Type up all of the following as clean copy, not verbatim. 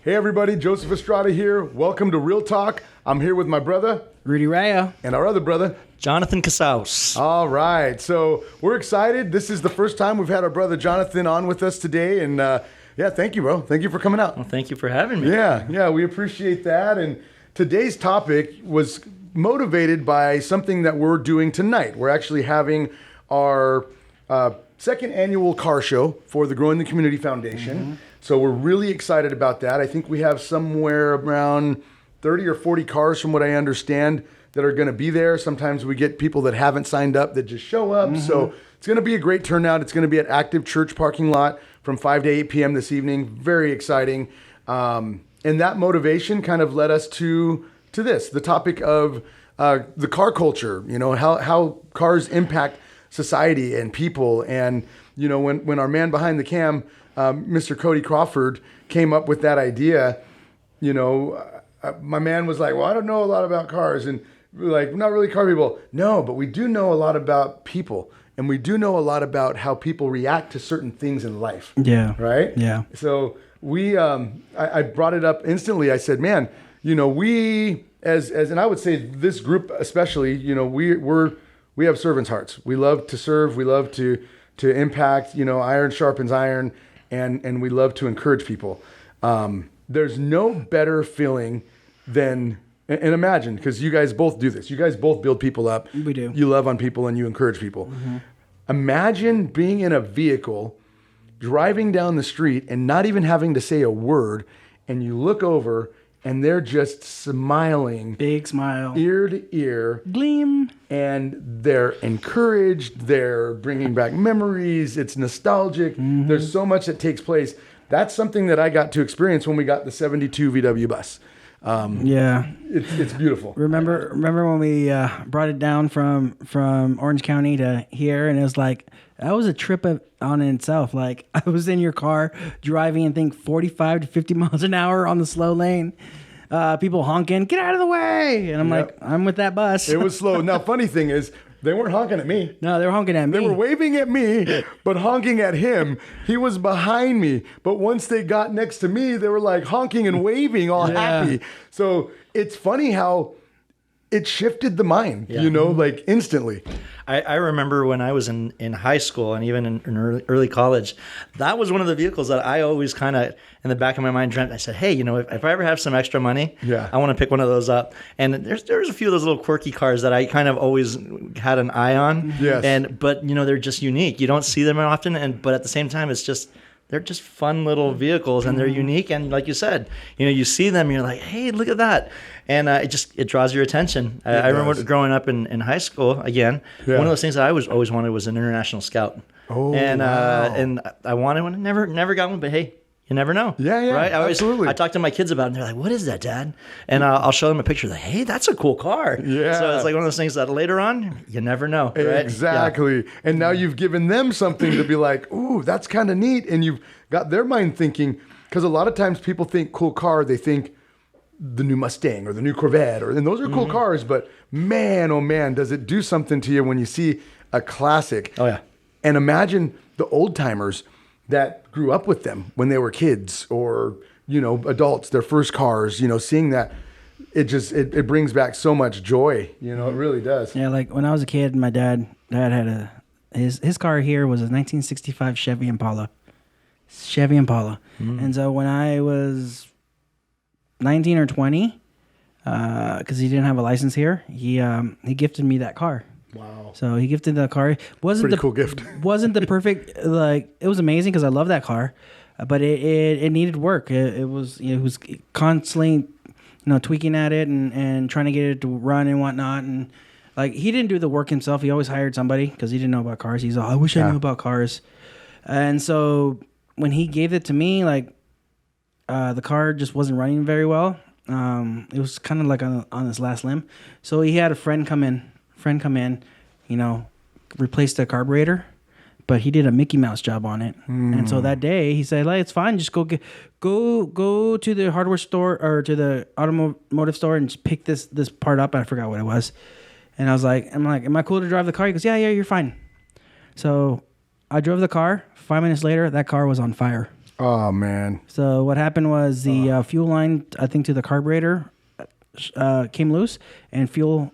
Hey everybody, Joseph Estrada here. Welcome to Real Talk. I'm here with my brother, Rudy Rayo. and our other brother, Jonathan Casaus. All right, so we're excited. This is the first time we've had our brother Jonathan on with us today, and thank you, bro. Thank you for coming out. Well, thank you for having me. Yeah, we appreciate that. And today's topic was motivated by something that we're doing tonight. We're actually having our second annual car show for the Growing the Community Foundation. Mm-hmm. So we're really excited about that. I think we have somewhere around 30 or 40 cars from what I understand that are going to be there. Sometimes we get people that haven't signed up that just show up. Mm-hmm. So it's going to be a great turnout. It's going to be at Active Church parking lot from 5 to 8 p.m. this evening. Very exciting. And that motivation kind of led us to this, the topic of the car culture, how cars impact society and people. And, when our man behind the cam, Mr. Cody Crawford, came up with that idea, my man was like, well, I don't know a lot about cars. And we're like, not really car people. No, but we do know a lot about people. And we do know a lot about how people react to certain things in life. Yeah. Right? Yeah. So I brought it up instantly. I said, man, we and I would say this group especially, we have servants' hearts. We love to serve. We love to impact, iron sharpens iron, and we love to encourage people. There's no better feeling than, and imagine, because you guys both do this. You guys both build people up. We do. You love on people and you encourage people. Mm-hmm. Imagine being in a vehicle, driving down the street and not even having to say a word, and you look over and they're just smiling. Big smile. Ear to ear. Gleam. And they're encouraged. They're bringing back memories. It's nostalgic. Mm-hmm. There's so much that takes place. That's something that I got to experience when we got the 72 VW bus. It's beautiful. Remember when we brought it down from Orange County to here, and it was like, that was a trip on in itself. Like, I was in your car driving and think 45 to 50 miles an hour on the slow lane. People honking, get out of the way. And I'm like, I'm with that bus. It was slow. Now, funny thing is, they weren't honking at me. No, they were honking at me. They were waving at me, but honking at him. He was behind me. But once they got next to me, they were like honking and waving, all happy. So it's funny how it shifted the mind, like instantly. I remember when I was in high school and even in early college, that was one of the vehicles that I always kind of, in the back of my mind, dreamt. I said, hey, if I ever have some extra money, I want to pick one of those up. And there's a few of those little quirky cars that I kind of always had an eye on. Yes. But they're just unique. You don't see them often, but at the same time, they're just fun little vehicles, and they're unique. And like you said, you see them, and you're like, hey, look at that. And it draws your attention. I remember growing up in high school, again, one of those things that I always wanted was an international scout. Oh, and wow. And I wanted one. Never got one, but hey, you never know. Yeah, right? Absolutely. I talk to my kids about it, and they're like, what is that, Dad? And I'll show them a picture, like, hey, that's a cool car. Yeah. So it's like one of those things that later on, you never know. Right? Exactly. Yeah. And now you've given them something to be like, ooh, that's kind of neat. And you've got their mind thinking, because a lot of times people think cool car, they think the new Mustang or the new Corvette, and those are cool cars, but man, oh man, does it do something to you when you see a classic. Oh yeah. And imagine the old timers that grew up with them when they were kids or, adults, their first cars, seeing that, it brings back so much joy, it really does. Yeah, like when I was a kid, my dad had his car here was a 1965 Chevy Impala. And so when I was 19 or 20, because he didn't have a license here, he gifted me that car. Wow. So he gifted the car. Wasn't Pretty cool gift. Wasn't the perfect, it was amazing because I love that car, but it needed work. It was, he was constantly, tweaking at it and trying to get it to run and whatnot. And he didn't do the work himself. He always hired somebody because he didn't know about cars. He's like, I wish I knew about cars. And so when he gave it to me, the car just wasn't running very well. It was kind of like on his last limb. So he had a friend come in, replace the carburetor, but he did a Mickey Mouse job on it. And so that day he said, it's fine. Just go to the hardware store or to the automotive store and just pick this part up. I forgot what it was. And I'm like, am I cool to drive the car? He goes, yeah, you're fine. So I drove the car. 5 minutes later, that car was on fire. Oh man. So what happened was the fuel line, I think, to the carburetor came loose, and fuel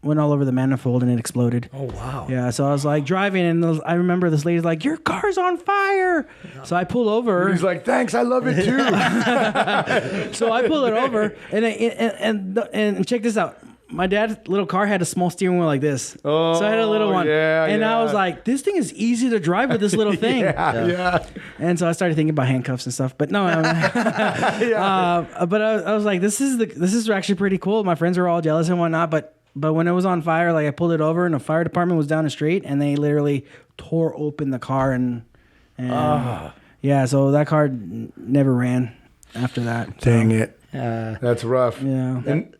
went all over the manifold, and it exploded. Oh wow. Yeah, so I was like driving, and I remember this lady's like, "Your car's on fire!" So I pull over. He's like, thanks, I love it too. So I pull it over, and check this out. My dad's little car had a small steering wheel like this. Oh, so I had a little one. yeah, and I yeah. was like, this thing is easy to drive with this little thing. Yeah. And so I started thinking about handcuffs and stuff. But no, but I was like, this is actually pretty cool. My friends were all jealous and whatnot. But when it was on fire, like I pulled it over, and the fire department was down the street, and they literally tore open the car and yeah. So that car never ran after that. Dang it. Yeah. That's rough. Yeah. And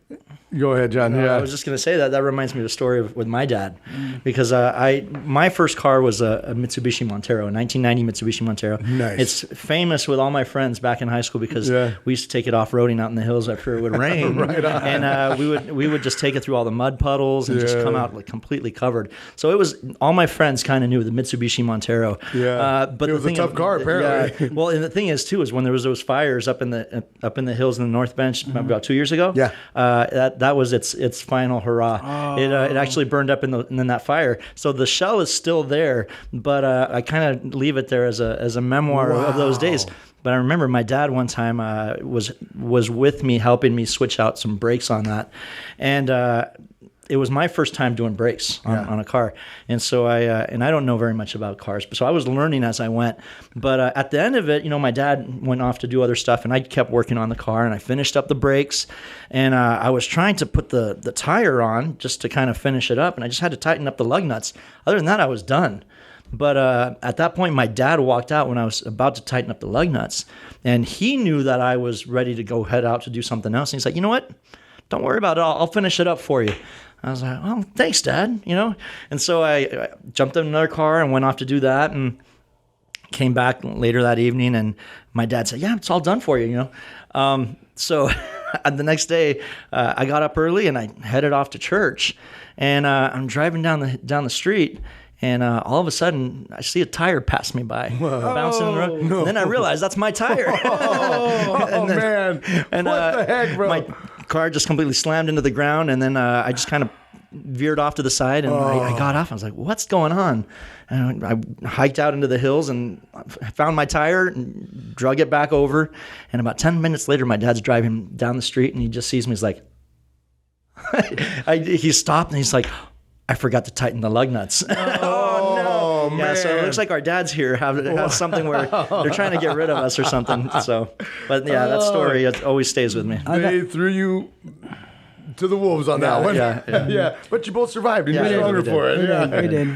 go ahead, John. I Yeah. was just going to say that reminds me of a story with my dad, because my first car was a Mitsubishi Montero, a 1990 Mitsubishi Montero. Nice. It's famous with all my friends back in high school because Yeah. we used to take it off roading out in the hills after it would rain, Right on. and we would just take it through all the mud puddles and just come out like completely covered. So it was all my friends kind of knew the Mitsubishi Montero. Yeah. But It was a tough car, apparently. Yeah. Well, and the thing is too is when there was those fires up in the hills in the North Bench about 2 years ago. Yeah. That was its final hurrah. It actually burned up in that fire. So the shell is still there, but I kind of leave it there as a memoir of those days. But I remember my dad one time was with me helping me switch out some brakes on that, and it was my first time doing brakes on a car, and so I don't know very much about cars, but so I was learning as I went. But at the end of it, my dad went off to do other stuff, and I kept working on the car, and I finished up the brakes, and I was trying to put the tire on just to kind of finish it up, and I just had to tighten up the lug nuts. Other than that, I was done. But at that point, my dad walked out when I was about to tighten up the lug nuts, and he knew that I was ready to head out to do something else. And he's like, "You know what? Don't worry about it. I'll finish it up for you." I was like, "Oh, thanks, Dad." And so I jumped in another car and went off to do that, and came back later that evening, and my dad said, "Yeah, it's all done for you." So the next day, I got up early and I headed off to church, and I'm driving down the street. And all of a sudden, I see a tire pass me by, bouncing in the road. No. And then I realized that's my tire. Man. And, what the heck, bro? My car just completely slammed into the ground, and then I just kind of veered off to the side, and I got off. I was like, what's going on? And I hiked out into the hills and found my tire and drug it back over. And about 10 minutes later, my dad's driving down the street, and he just sees me. He's like, he stopped, and he's like, I forgot to tighten the lug nuts. Oh, man. Yeah, so it looks like our dads here have something where they're trying to get rid of us or something. So, but yeah, that story, it always stays with me. They threw you to the wolves on that one. Yeah. But you both survived, and you're stronger for it.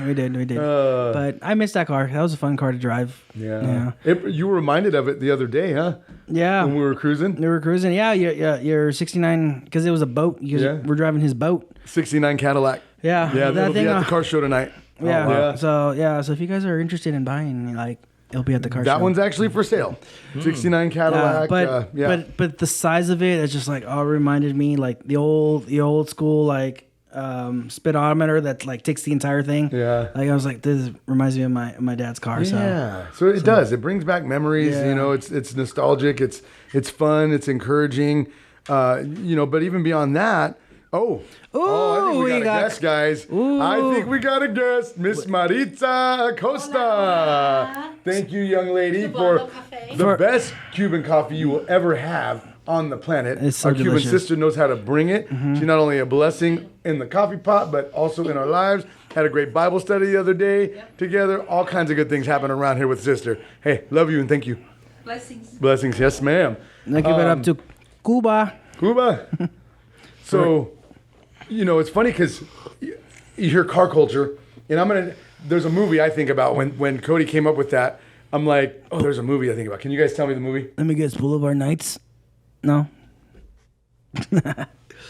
We did. But I missed that car. That was a fun car to drive. Yeah. You were reminded of it the other day, huh? Yeah. When we were cruising? We were cruising. Yeah, your 69, because it was a boat. We're driving his boat. 69 Cadillac. Yeah. Yeah, that'll be at the car show tonight. Yeah. Oh, wow. So if you guys are interested in buying, it'll be at the car show. That one's actually for sale. 69 Cadillac. But the size of it is just reminded me the old school speedometer that takes the entire thing. Yeah. I was like, this reminds me of my dad's car. Yeah. So it does. It brings back memories. Yeah. It's nostalgic. It's fun. It's encouraging. But even beyond that. I think we got a guest, guys. I think we got a guest, Miss Maritza Acosta. Hola. Thank you, young lady, for the best Cuban coffee you will ever have on the planet. It's so our Cuban delicious. sister knows how to bring it. She's not only a blessing in the coffee pot, but also in our lives. Had a great Bible study the other day together. All kinds of good things happen around here with sister. Hey, love you and thank you. Blessings. Blessings, yes, ma'am. Now give it up to Cuba. So, it's funny because you hear car culture, and there's a movie I think about when Cody came up with that. I'm like, there's a movie I think about. Can you guys tell me the movie? Let me guess, Boulevard Nights? No.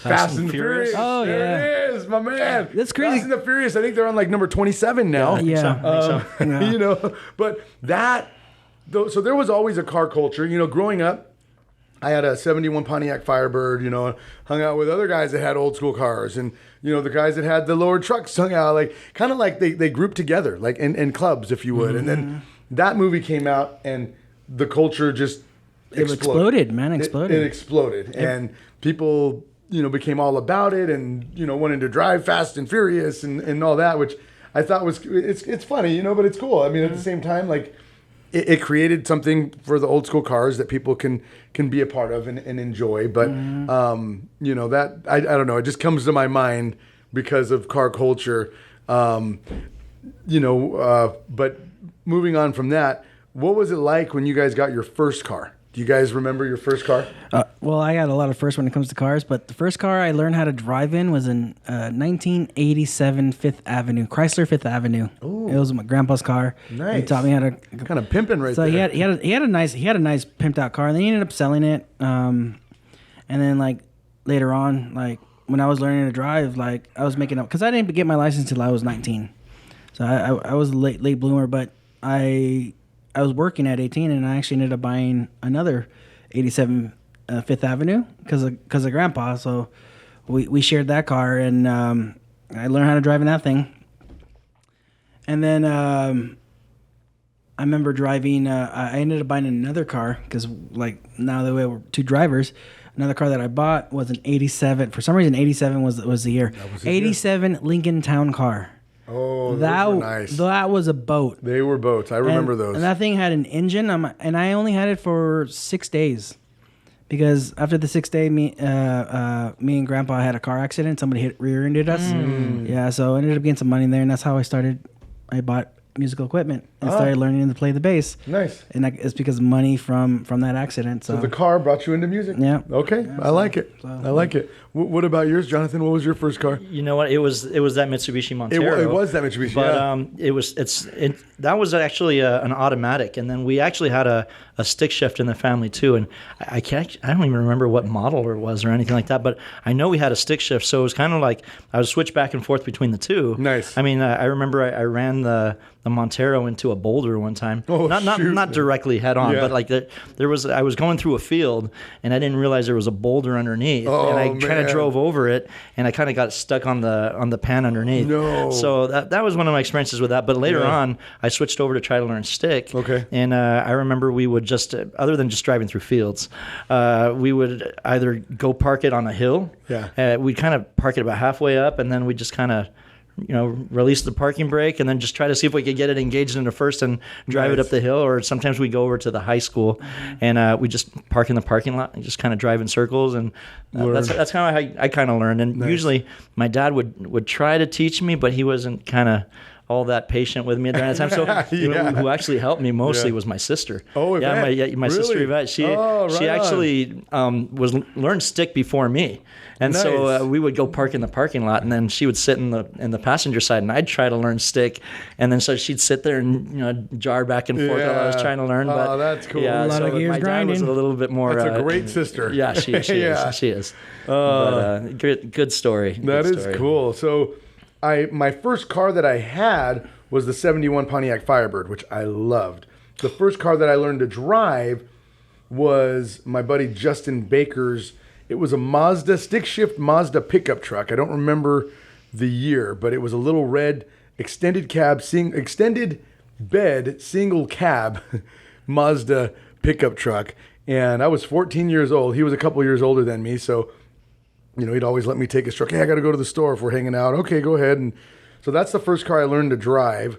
Fast and the Furious. Oh, yeah. There it is, my man. That's crazy. Fast and the Furious. I think they're on number 27 now. Yeah. I think so. But so there was always a car culture. Growing up, I had a 71 Pontiac Firebird, hung out with other guys that had old school cars. And, the guys that had the lower trucks hung out, they grouped together, in clubs, if you would. And then that movie came out, and the culture just exploded, man, exploded. It exploded, and people, became all about it, and wanted to drive fast and furious and all that, which I thought was it's funny, but it's cool. I mean, at the same time, like it created something for the old school cars that people can be a part of and enjoy. But that I don't know, it just comes to my mind because of car culture. But moving on from that, what was it like when you guys got your first car? Do you guys remember your first car? Well, I got a lot of firsts when it comes to cars, but the first car I learned how to drive in was in 1987 Fifth Avenue, Chrysler Fifth Avenue. Ooh. It was my grandpa's car. Nice. He taught me how to kind of pimping right so there. So he had a nice pimped out car, and then he ended up selling it. And then like later on, like when I was learning to drive, like I was making up because I didn't get my license till I was 19. So I was a late bloomer, but I was working at 18, and I actually ended up buying another 87 Fifth Avenue because of Grandpa. So we shared that car, and I learned how to drive in that thing. And then I remember driving. I ended up buying another car because, like, now that we were two drivers. Another car that I bought was an 87. For some reason, 87 was the year. 87 Lincoln Town Car. Oh, those were nice. That was a boat. They were boats. I remember those. And that thing had an engine, and I only had it for 6 days, because after the 6th day, me and Grandpa had a car accident. Somebody rear-ended us. Yeah, so I ended up getting some money in there, and that's how I bought musical equipment and started learning to play the bass. Nice. And it's because of money from that accident. So the car brought you into music? Yeah. Okay. Yeah, I like it. I like it. What about yours, Jonathan? What was your first car? You know what? It was that Mitsubishi Montero. It was that Mitsubishi, but that was actually an automatic, and then we actually had a stick shift in the family too. And I don't even remember what model it was or anything like that, but I know we had a stick shift, so it was kind of like I would switch back and forth between the two. Nice. I mean, I remember I ran the Montero into a boulder one time. Oh, not directly head on, Yeah. but like I was going through a field and I didn't realize there was a boulder underneath, and I kind of drove over it, and I kind of got stuck on the pan underneath. No. So that was one of my experiences with that. But later on, I switched over to try to learn stick. Okay. And I remember we would just, other than just driving through fields, we would either go park it on a hill. Yeah. We'd kind of park it about halfway up, and then we'd just kind of release the parking brake and then just try to see if we could get it engaged into first and drive it up the hill. Or sometimes we go over to the high school and we just park in the parking lot and just kind of drive in circles. And that's kind of how I kind of learned. And usually my dad would try to teach me, but he wasn't kind of all that patient with me during that time. So who actually helped me mostly was my sister. Oh, Yvette. My sister Yvette. She actually learned stick before me. And so we would go park in the parking lot, and then she would sit in the passenger side, and I'd try to learn stick. And then so she'd sit there and jar back and forth while I was trying to learn. Oh, that's cool. Yeah, a lot of gears my dad grinding. was a little bit more. That's a great sister. Yeah, she is. But good story. That is cool. So my first car that I had was the 71 Pontiac Firebird, which I loved. The first car that I learned to drive was my buddy Justin Baker's. It was a Mazda stick shift Mazda pickup truck. I don't remember the year, but it was a little red extended bed single cab Mazda pickup truck. And I was 14 years old. He was a couple years older than me, so he'd always let me take his truck. Hey, I got to go to the store if we're hanging out. Okay, go ahead. And so that's the first car I learned to drive.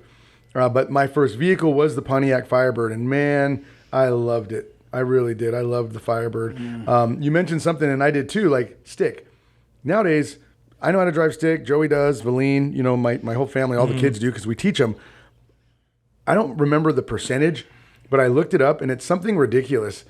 But my first vehicle was the Pontiac Firebird, and man, I loved it. I really did. I loved the Firebird. You mentioned something, and I did too, like stick. Nowadays, I know how to drive stick. Joey does, Valine, my whole family, all the kids do because we teach them. I don't remember the percentage, but I looked it up, and it's something ridiculous.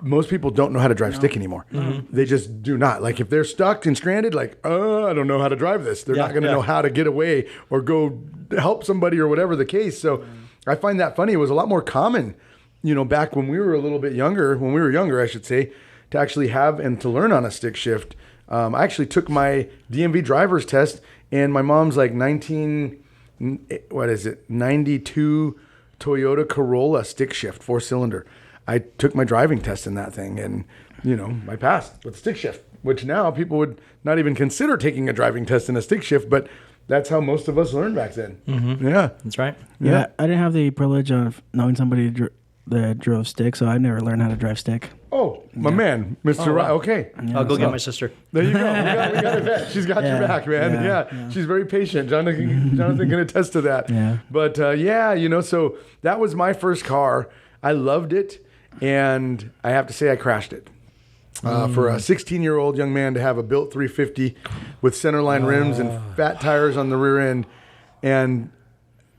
Most people don't know how to drive stick anymore. Mm-hmm. They just do not. Like if they're stuck and stranded, I don't know how to drive this. They're not going to know how to get away or go help somebody or whatever the case. So I find that funny. It was a lot more common, back when we were a little bit younger, I should say, to actually have and to learn on a stick shift. I actually took my DMV driver's test, and my mom's 92 Toyota Corolla stick shift, 4-cylinder. I took my driving test in that thing, and I passed with stick shift, which now people would not even consider taking a driving test in a stick shift, but that's how most of us learned back then. Mm-hmm. Yeah, that's right. Yeah, I didn't have the privilege of knowing somebody that drove stick, so I never learned how to drive stick. Oh, my man, Mr. Right. Okay. I'll go get my sister. There you go. We got a vet. She's got your back, man. Yeah. She's very patient. Jonathan can attest to that. Yeah. But so that was my first car. I loved it, and I have to say I crashed it. For a 16-year-old young man to have a built 350 with centerline rims and fat tires on the rear end, and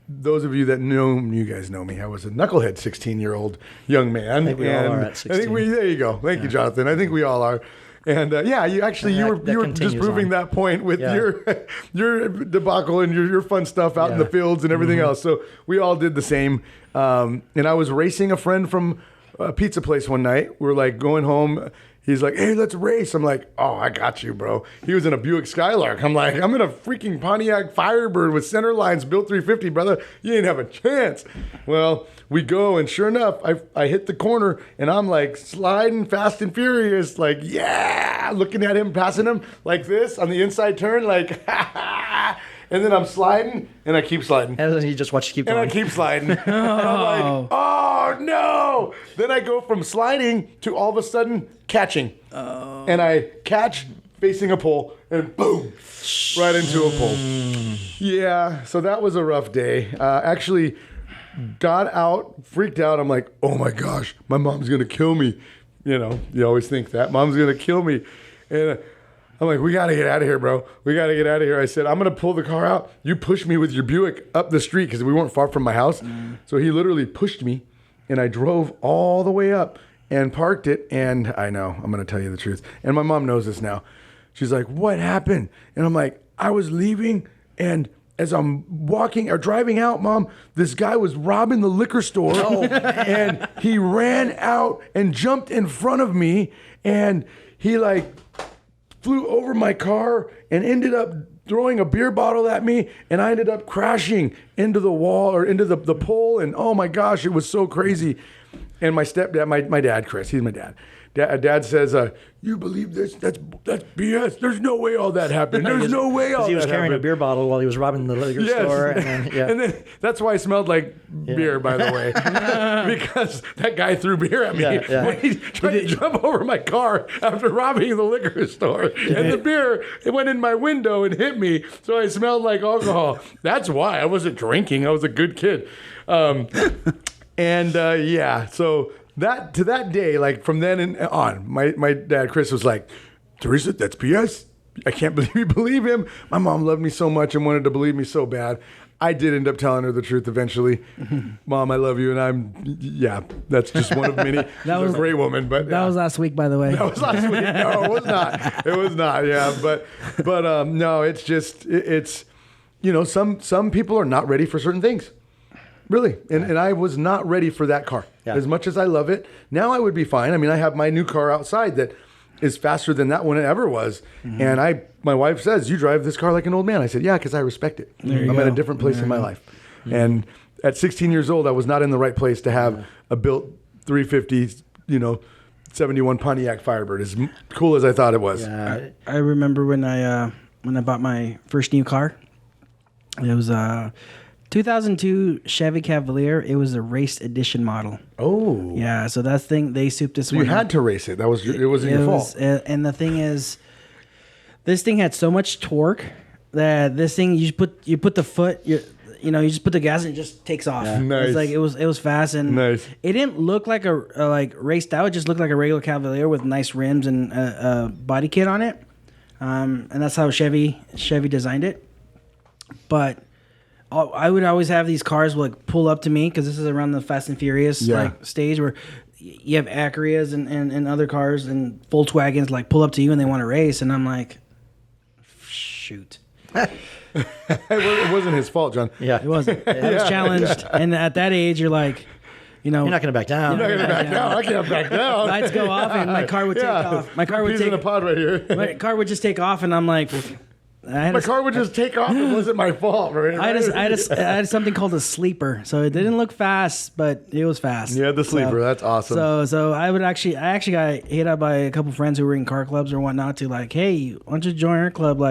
those of you that know me, you guys know me. I was a knucklehead 16-year-old young man. I think we all are at 16. There you go. Thank you, Jonathan. I think we all are. And you were just proving that point with your debacle and your fun stuff out in the fields and everything else. So we all did the same. And I was racing a friend from a pizza place one night. We're like going home. He's like, hey, let's race. I'm like, oh, I got you, bro. He was in a Buick Skylark. I'm like, I'm in a freaking Pontiac Firebird with center lines, built 350, brother. You ain't have a chance. Well, we go, and sure enough, I hit the corner, and I'm like sliding fast and furious, like, yeah, looking at him, passing him like this on the inside turn, like, ha ha. And then I'm sliding, and I keep sliding. And then you just watch you keep going. And I keep sliding. And I'm like, oh, no. Then I go from sliding to all of a sudden catching. Oh. And I catch facing a pole, and boom, right into a pole. Yeah, so that was a rough day. Actually got out, freaked out. I'm like, oh, my gosh, my mom's going to kill me. You know, you always think that. Mom's going to kill me. And I'm like, we got to get out of here, bro. We got to get out of here. I said, I'm going to pull the car out. You push me with your Buick up the street because we weren't far from my house. So he literally pushed me, and I drove all the way up and parked it. And I know, I'm going to tell you the truth. And my mom knows this now. She's like, what happened? And I'm like, I was leaving, and as I'm walking or driving out, Mom, this guy was robbing the liquor store. And he ran out and jumped in front of me, and he flew over my car and ended up throwing a beer bottle at me, and I ended up crashing into the wall or into the pole, and oh my gosh, it was so crazy. And my stepdad, my dad, Chris, he's my dad. Dad says, you believe this? That's BS. There's no way all that happened. There's no way all that happened. He was carrying a beer bottle while he was robbing the liquor store. And then that's why I smelled like beer, by the way. Because that guy threw beer at me when he tried to jump over my car after robbing the liquor store. And the beer, it went in my window and hit me, so I smelled like alcohol. That's why. I wasn't drinking. I was a good kid. So that day, from then on, my dad, Chris, was like, Teresa, that's BS. I can't believe you believe him. My mom loved me so much and wanted to believe me so bad. I did end up telling her the truth eventually. Mom, I love you. And that's just one of many. She's a great woman. But that was last week, by the way. That was last week. No, it was not. It was not. Yeah. But no, it's just, it's, some people are not ready for certain things. Really. And I was not ready for that car. Yeah. As much as I love it, now I would be fine. I mean, I have my new car outside that is faster than that one ever was. Mm-hmm. And my wife says, you drive this car like an old man. I said, yeah, because I respect it. I'm at a different place in my life. Mm-hmm. And at 16 years old, I was not in the right place to have a built 350, 71 Pontiac Firebird, as cool as I thought it was. Yeah. I remember when I bought my first new car. It was 2002 Chevy Cavalier. It was a race edition model. Oh. Yeah, so that thing, they souped this one. You had to race it. It wasn't your fault. And the thing is, this thing had so much torque that this thing, you put the foot, you just put the gas and it just takes off. Yeah. Nice. It was fast, and nice. It didn't look like a raced out. It just looked like a regular Cavalier with nice rims and a body kit on it. And that's how Chevy designed it. But I would always have these cars pull up to me, because this is around the Fast and Furious stage where you have Acuras and other cars and Volkswagens pull up to you and they want to race, and I'm like, shoot. It wasn't his fault, John. Yeah, it wasn't. I was challenged, and at that age, you're like, you're not going to back down. You're not going to back down. I can't back down. Lights go off, and my car would take off. My car would take in a pod right here. My car would just take off, and I'm like. My car would just take off. It wasn't my fault. Right? I had something called a sleeper, so it didn't look fast, but it was fast. Yeah, the sleeper. That's awesome. So I actually got hit up by a couple friends who were in car clubs or whatnot to hey, why don't you join our club?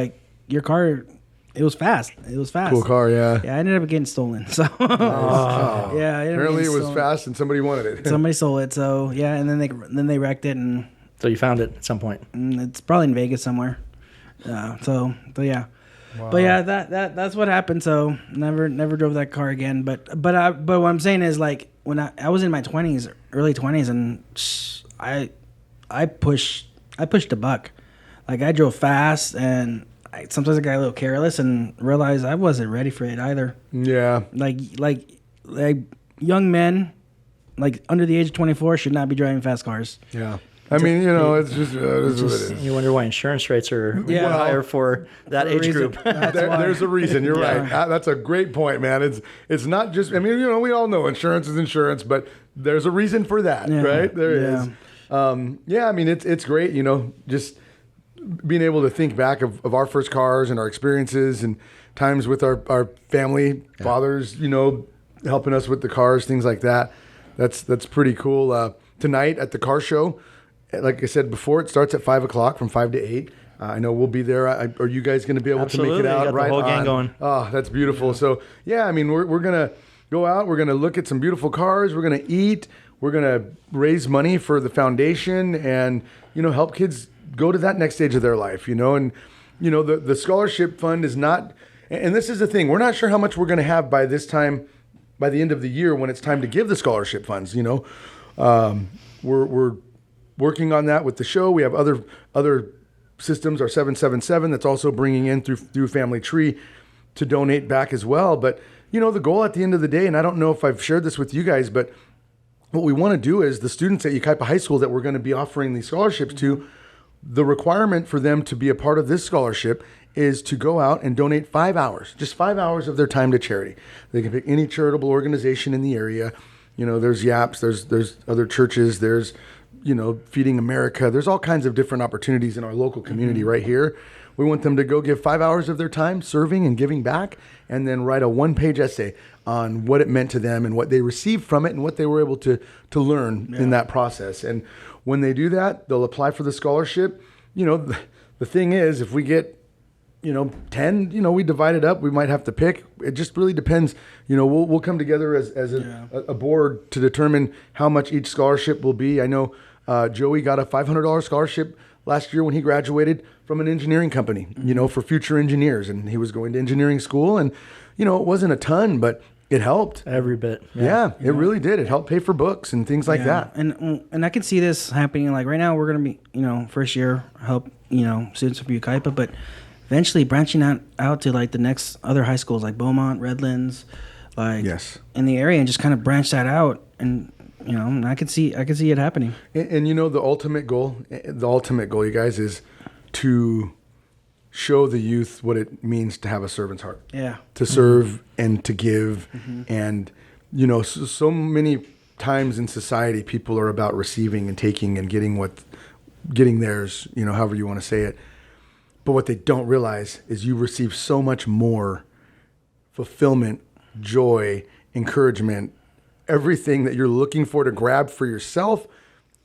Your car it was fast. It was fast. Cool car, yeah. Yeah, I ended up getting stolen. So Oh. yeah, I ended up Apparently it getting was stolen. fast and somebody wanted it. Somebody stole it. So yeah, and then they wrecked it, and So you found it at some point. it's probably in Vegas somewhere. So yeah. Wow. But yeah, that's what happened. So never drove that car again. But what I'm saying is, like, when I was in my 20s, early 20s, and I pushed the buck. Like, I drove fast, and sometimes I got a little careless and realized I wasn't ready for it either. Yeah. Like young men, like under the age of 24, should not be driving fast cars. Yeah. I mean, it's just, it is what it is. You wonder why insurance rates are Yeah. higher for that age group. There's a reason. You're right. That's a great point, man. It's not just, I mean, we all know insurance is insurance, but there's a reason for that, right? There is. Yeah, I mean, it's great, just being able to think back of our first cars and our experiences and times with our family, fathers, helping us with the cars, things like that. That's pretty cool. Tonight at the car show, like I said before, it starts at 5:00 from 5 to 8. I know we'll be there. Are you guys going to be able to make it out? You got right the whole gang on? going. Oh, that's beautiful. Yeah. So yeah, I mean, we're going to go out. We're going to look at some beautiful cars. We're going to eat. We're going to raise money for the foundation and, help kids go to that next stage of their life, and, the scholarship fund is not, and this is the thing, we're not sure how much we're going to have by the end of the year when it's time to give the scholarship funds, we're working on that with the show. We have other systems, our 777 that's also bringing in through Family Tree to donate back as well. But, the goal at the end of the day, and I don't know if I've shared this with you guys, but what we want to do is the students at Yucaipa High School that we're going to be offering these scholarships to, the requirement for them to be a part of this scholarship is to go out and donate 5 hours, just 5 hours of their time to charity. They can pick any charitable organization in the area. There's YAPS, there's other churches, there's, Feeding America. There's all kinds of different opportunities in our local community right here. We want them to go give 5 hours of their time serving and giving back, and then write a 1-page essay on what it meant to them and what they received from it and what they were able to learn in that process. And when they do that, they'll apply for the scholarship. The thing is, if we get 10, we divide it up. We might have to pick. It just really depends. We'll come together as a board to determine how much each scholarship will be. I know Joey got a $500 scholarship last year when he graduated from an engineering company, for future engineers. And he was going to engineering school. And, it wasn't a ton, but it helped. Every bit. Yeah, it really did. It helped pay for books and things like that. And I can see this happening. Like right now, we're going to be, first year help, students from Yucaipa, but eventually branching out to like the next other high schools like Beaumont, Redlands, like in the area, and just kind of branch that out. And I can see it happening. And the ultimate goal, you guys, is to show the youth what it means to have a servant's heart. Yeah. To serve and to give, and so many times in society, people are about receiving and taking and getting theirs. However you want to say it. But what they don't realize is you receive so much more fulfillment, joy, encouragement, everything that you're looking for to grab for yourself.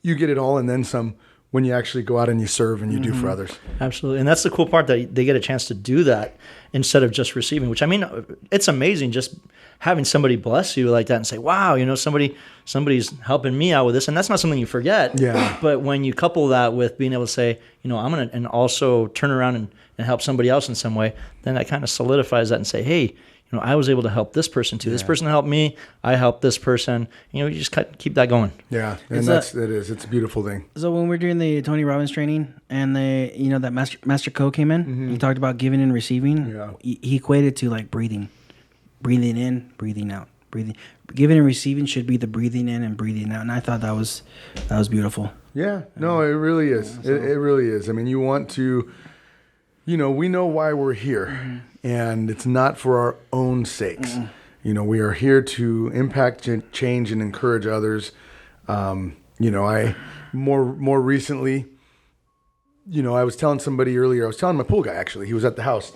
You get it all and then some when you actually go out and you serve and you do for others. Absolutely. And that's the cool part, that they get a chance to do that instead of just receiving, which, I mean, it's amazing just having somebody bless you like that and say, wow, somebody's helping me out with this. And that's not something you forget. Yeah. But when you couple that with being able to say, I'm going to, and also turn around and help somebody else in some way, then that kind of solidifies that and say, hey, I was able to help this person too. Yeah. This person helped me. I helped this person. You just keep that going. Yeah, and it's a beautiful thing. So when we're doing the Tony Robbins training, and that Master Co came in, he talked about giving and receiving. Yeah. He equated to like breathing in, breathing out, breathing. Giving and receiving should be the breathing in and breathing out, and I thought that was beautiful. Yeah, no, it really is. It really is. I mean, you want to. We know why we're here, and it's not for our own sakes. We are here to impact, change, and encourage others. I more recently, I was telling somebody earlier. I was telling my pool guy, actually. He was at the house,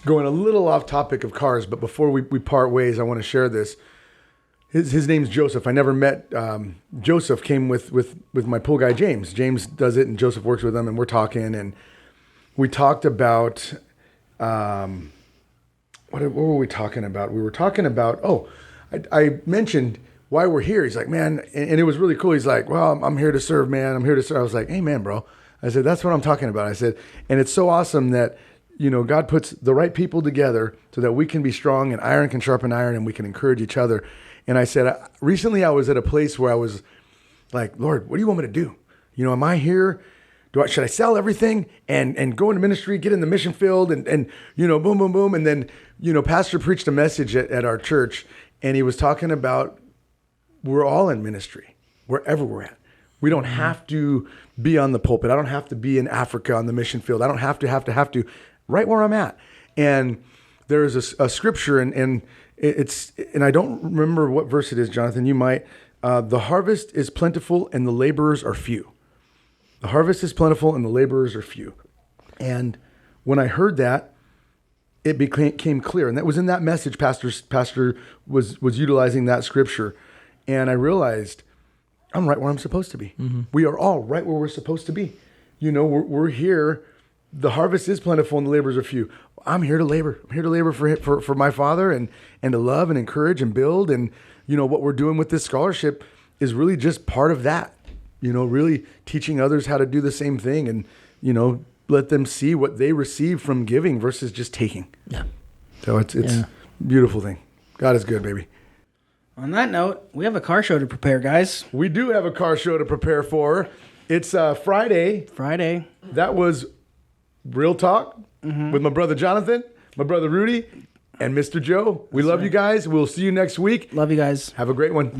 going a little off topic of cars. But before we part ways, I want to share this. His name's Joseph. I never met Joseph. Came with my pool guy James. James does it, and Joseph works with him, and we're talking and. We talked about what were we talking about? We were talking about, I mentioned why we're here. He's like, man, and it was really cool. He's like, well, I'm here to serve, man. I'm here to serve. I was like, hey, man, bro. I said, that's what I'm talking about. I said, and it's so awesome that, God puts the right people together so that we can be strong and iron can sharpen iron and we can encourage each other. And I said, recently I was at a place where I was like, Lord, what do you want me to do? Am I here? Should I sell everything and go into ministry, get in the mission field and boom, boom, boom. And then, pastor preached a message at our church and he was talking about we're all in ministry wherever we're at. We don't have to be on the pulpit. I don't have to be in Africa on the mission field. I don't have to, right where I'm at. And there's a scripture and I don't remember what verse it is, Jonathan, you might. The harvest is plentiful and the laborers are few. The harvest is plentiful and the laborers are few. And when I heard that, it became clear. And that was in that message, Pastor was utilizing that scripture. And I realized I'm right where I'm supposed to be. Mm-hmm. We are all right where we're supposed to be. We're here. The harvest is plentiful and the laborers are few. I'm here to labor. I'm here to labor for my Father and to love and encourage and build. And, what we're doing with this scholarship is really just part of that. Really teaching others how to do the same thing and, let them see what they receive from giving versus just taking. Yeah. So it's a beautiful thing. God is good, baby. On that note, we have a car show to prepare, guys. We do have a car show to prepare for. It's Friday. That was Real Talk with my brother Jonathan, my brother Rudy, and Mr. Joe. We love you guys. We'll see you next week. Love you guys. Have a great one.